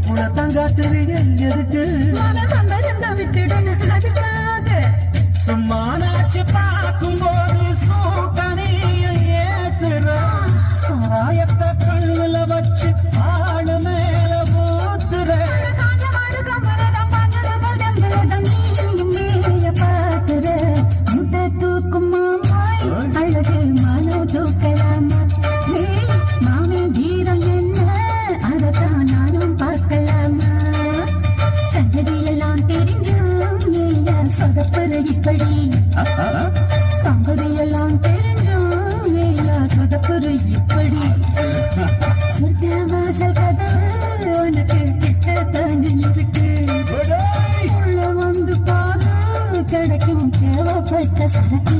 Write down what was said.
உலகங்காத்திரிய எதுக்கு சும்மானாச்சு பார்க்கும்போது சூட்டனைய ஏத்துற சாராயத்தை கண்ணுல வச்சு ஆளு மேல ஊத்துற தூக்குமா அழகு மனோ தூக்கலாமா மாமன் வீரம் என்ன அதத்தான் நானும் பார்க்கலாமா சங்கதியெல்லாம் தெரிஞ்சும் ஏன் சொதப்பற இப்படி சங்கதியெல்லாம் தெரிஞ்சும் ஏன் சொதப்பற இப்படி சொர்க்க வாசல் கதவு உனக்கு கிட்ட தாண்டி இருக்கு உள்ள வந்து பாரு கிடைக்கும் தேவைப்பட்ட சரக்கு